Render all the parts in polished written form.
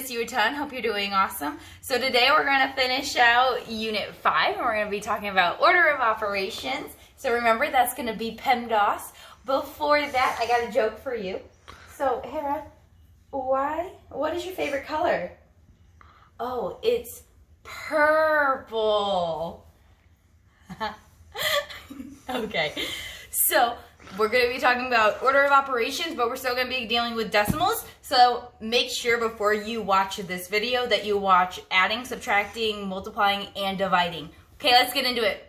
miss you a ton. Hope you're doing awesome. So today we're going to finish out Unit 5, and we're going to be talking about order of operations. So remember, that's going to be PEMDAS. Before that, I got a joke for you. So, Hera, what is your favorite color? Oh, it's purple. Okay, so we're going to be talking about order of operations, but we're still going to be dealing with decimals. So make sure before you watch this video that you watch adding, subtracting, multiplying, and dividing. Okay, let's get into it.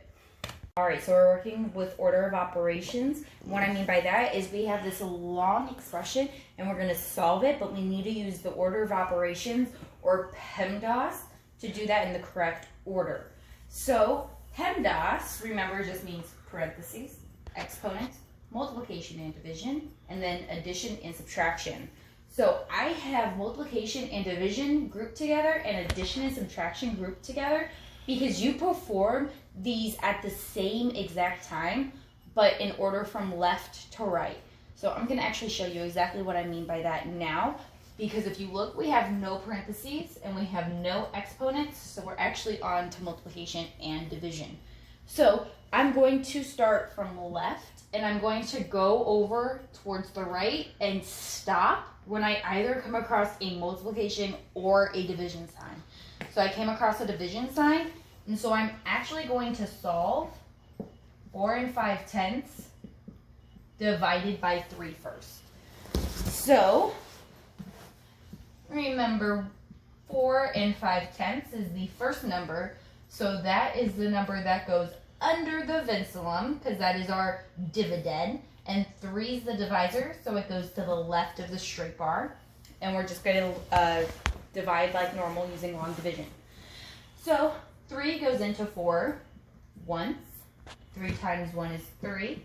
All right, so we're working with order of operations. What I mean by that is we have this long expression and we're going to solve it, but we need to use the order of operations, or PEMDAS, to do that in the correct order. So PEMDAS, remember, just means parentheses, exponents, multiplication and division, and then addition and subtraction. So I have multiplication and division grouped together and addition and subtraction grouped together because you perform these at the same exact time, but in order from left to right. So I'm going to actually show you exactly what I mean by that now, because if you look, we have no parentheses and we have no exponents, so we're actually on to multiplication and division. So I'm going to start from left, and I'm going to go over towards the right and stop when I either come across a multiplication or a division sign. So I came across a division sign, and so I'm actually going to solve 4 5/10 divided by 3 first. So remember, 4 5/10 is the first number, so that is the number that goes under the vinculum, because that is our dividend, and 3 is the divisor, so it goes to the left of the straight bar, and we're just going to divide like normal using long division. So 3 goes into 4 once. 3 times 1 is 3.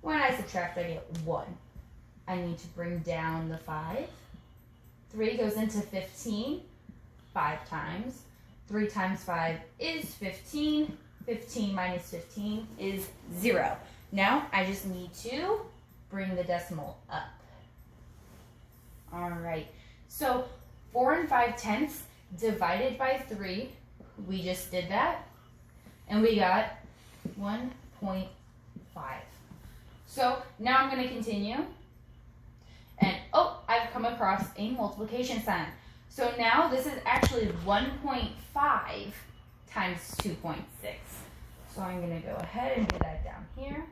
When I subtract, I get 1. I need to bring down the 5. 3 goes into 15 5 times. 3 times 5 is 15. 15 minus 15 is 0. Now I just need to bring the decimal up. All right, so 4 5/10 divided by 3, we just did that, and we got 1.5. So now I'm going to continue, and oh, I've come across a multiplication sign. So now this is actually 1.5 times 2.6. So I'm going to go ahead and do that down here.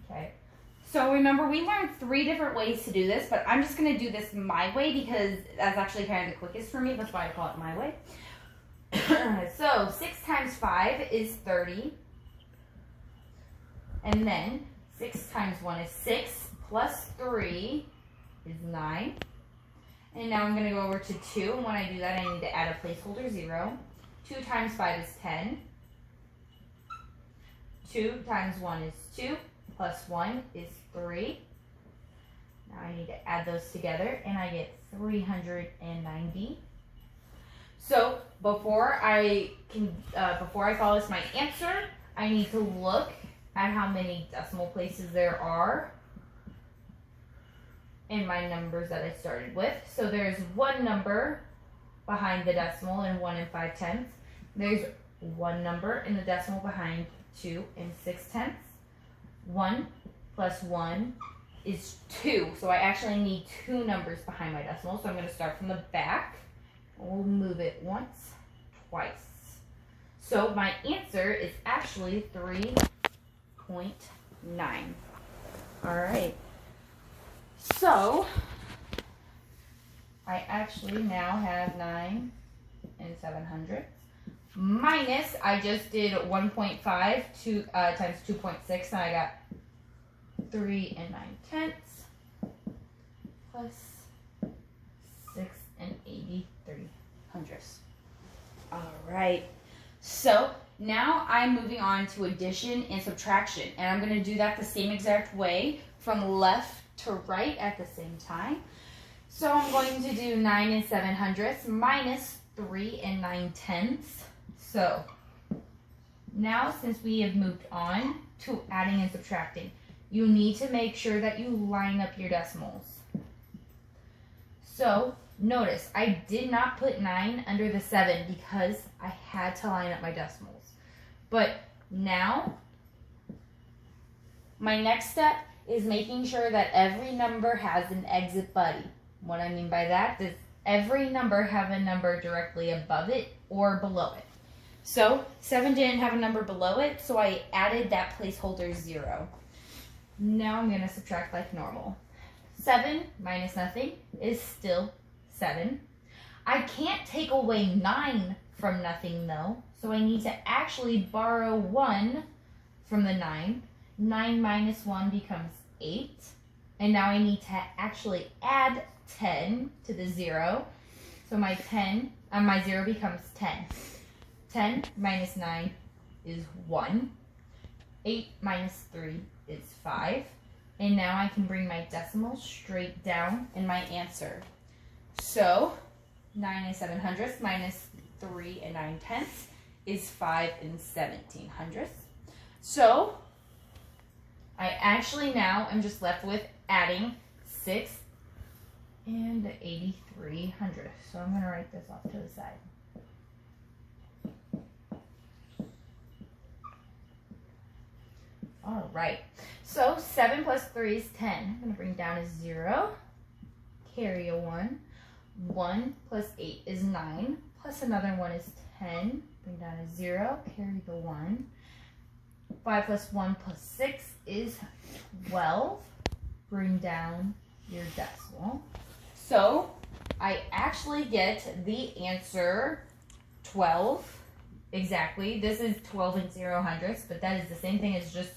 Okay. So remember, we learned 3 different ways to do this, but I'm just going to do this my way because that's actually kind of the quickest for me. That's why I call it my way. So 6 times 5 is 30. And then 6 times 1 is 6 plus 3 is 9. And now I'm going to go over to 2, and when I do that, I need to add a placeholder 0. 2 times 5 is 10. 2 times 1 is 2, plus 1 is 3. Now I need to add those together, and I get 390. So before I call this my answer, I need to look at how many decimal places there are in my numbers that I started with. So there's 1 number behind the decimal in 1 5/10. There's 1 number in the decimal behind 2 6/10. 1 plus 1 is 2. So I actually need 2 numbers behind my decimal. So I'm going to start from the back. We'll move it once, twice. So my answer is actually 3.9. All right. So I actually now have 9 700 minus, I just did 1.5 times 2.6, and I got 3 9/10 plus 6 83 All right. So now I'm moving on to addition and subtraction, and I'm going to do that the same exact way from left to right at the same time. So I'm going to do 9 700 minus 3 9/10. So now, since we have moved on to adding and subtracting, you need to make sure that you line up your decimals. So notice I did not put 9 under the 7 because I had to line up my decimals. But now my next step is making sure that every number has an exit buddy. What I mean by that is every number have a number directly above it or below it. So 7 didn't have a number below it, so I added that placeholder 0. Now I'm going to subtract like normal. 7 minus nothing is still 7. I can't take away 9 from nothing though, so I need to actually borrow 1 from the 9. 9 minus 1 becomes 8. And now I need to actually add 10 to the 0. So my 0 becomes 10. 10 minus 9 is 1. 8 minus 3 is 5. And now I can bring my decimals straight down in my answer. So 9 and 7/100 minus 3 and 9/10 is 5 and 17/100. So I actually now am just left with adding 6 and 83/100. So I'm going to write this off to the side. All right, so 7 plus 3 is 10. I'm going to bring down a 0, carry a 1. 1 plus 8 is 9, plus another 1 is 10. Bring down a 0, carry the 1. 5 plus 1 plus 6 is 12. Bring down your decimal. So I actually get the answer 12 exactly. This is 12 and 0/100, but that is the same thing as just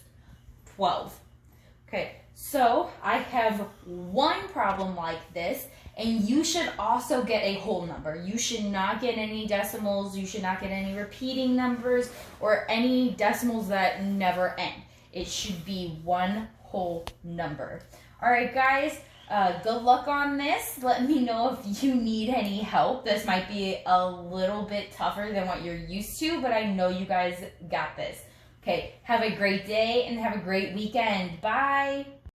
12. Okay, so I have one problem like this, and you should also get a whole number. You should not get any decimals, you should not get any repeating numbers, or any decimals that never end. It should be one whole number. All right, guys, good luck on this. Let me know if you need any help. This might be a little bit tougher than what you're used to, but I know you guys got this. Okay, have a great day and have a great weekend. Bye.